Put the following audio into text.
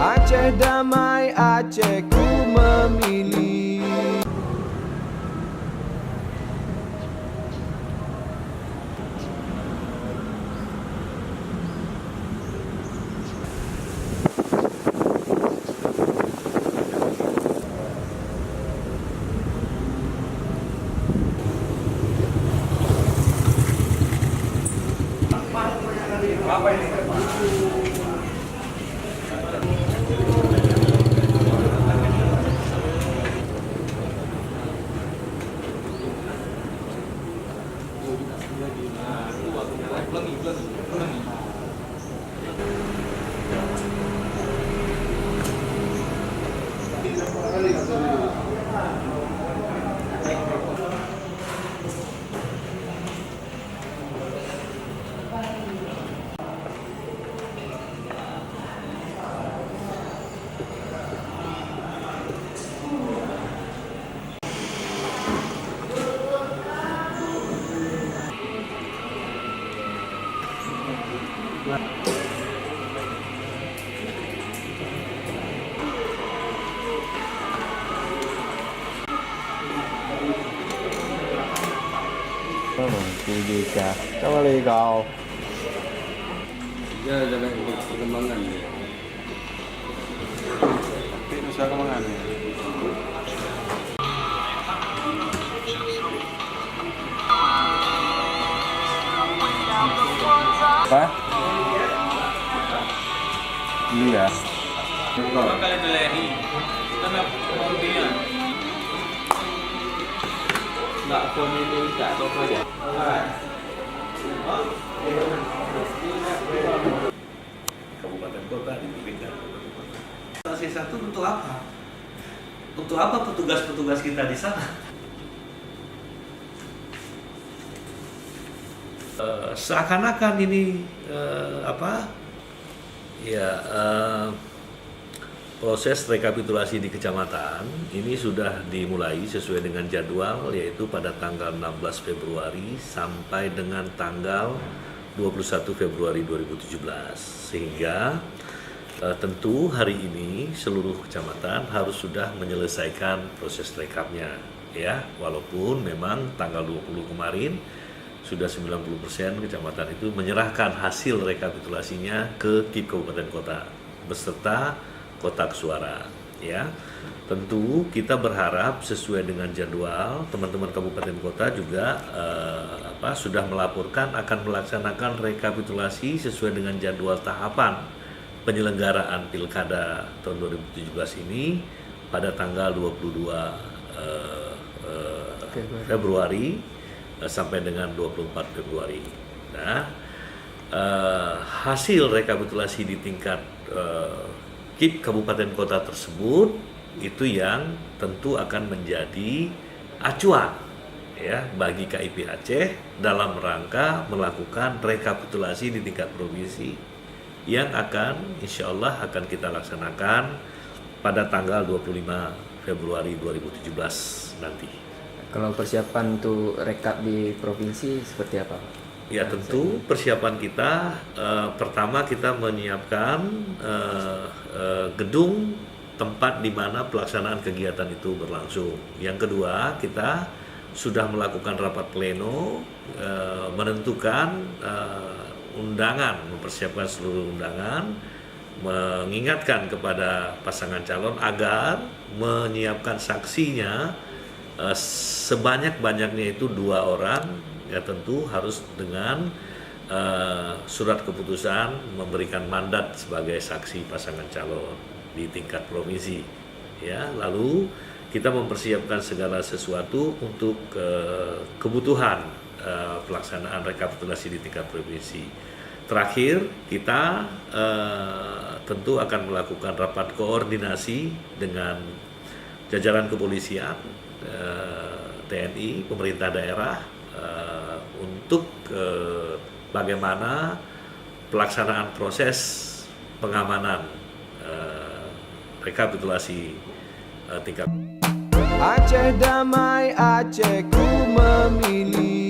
Aceh damai, Aceh ku memilih. Apa ini? Gì cả, có ly gò. Ya, jangan perkembangan ya. Tapi usaha kembangan ya. Apa? Iya. Kali belehi, karena kemudian nggak pemilu tak apa ya. Kabupaten kota dipilihkan. C1 untuk apa? Untuk apa petugas-petugas kita di sana? Seakan-akan ini proses rekapitulasi di kecamatan ini sudah dimulai sesuai dengan jadwal, yaitu pada tanggal 16 Februari sampai dengan tanggal 21 Februari 2017. Sehingga tentu hari ini seluruh kecamatan harus sudah menyelesaikan proses rekapnya, ya. Walaupun memang tanggal 20 kemarin sudah 90% kecamatan itu menyerahkan hasil rekapitulasinya ke KIP Kabupaten Kota beserta kotak suara, ya. Tentu kita berharap sesuai dengan jadwal teman-teman kabupaten kota juga sudah melaporkan akan melaksanakan rekapitulasi sesuai dengan jadwal tahapan penyelenggaraan Pilkada tahun 2017 ini pada tanggal 22 Februari sampai dengan 24 Februari. Nah, hasil rekapitulasi di tingkat KIP Kabupaten Kota tersebut itu yang tentu akan menjadi acuan, ya, bagi KIP Aceh dalam rangka melakukan rekapitulasi di tingkat provinsi yang akan insya Allah akan kita laksanakan pada tanggal 25 Februari 2017 nanti. Kalau persiapan untuk rekap di provinsi seperti apa? Ya, tentu persiapan kita pertama kita menyiapkan gedung tempat di mana pelaksanaan kegiatan itu berlangsung. Yang kedua, kita sudah melakukan rapat pleno menentukan undangan, mempersiapkan seluruh undangan, mengingatkan kepada pasangan calon agar menyiapkan saksinya sebanyak-banyaknya itu 2 orang. Ya, tentu harus dengan surat keputusan memberikan mandat sebagai saksi pasangan calon di tingkat provinsi, ya. Lalu kita mempersiapkan segala sesuatu untuk kebutuhan pelaksanaan rekapitulasi di tingkat provinsi. Terakhir, kita tentu akan melakukan rapat koordinasi dengan jajaran kepolisian, TNI, pemerintah daerah, untuk bagaimana pelaksanaan proses pengamanan rekapitulasi tingkat. Aceh damai, Aceh ku memilih.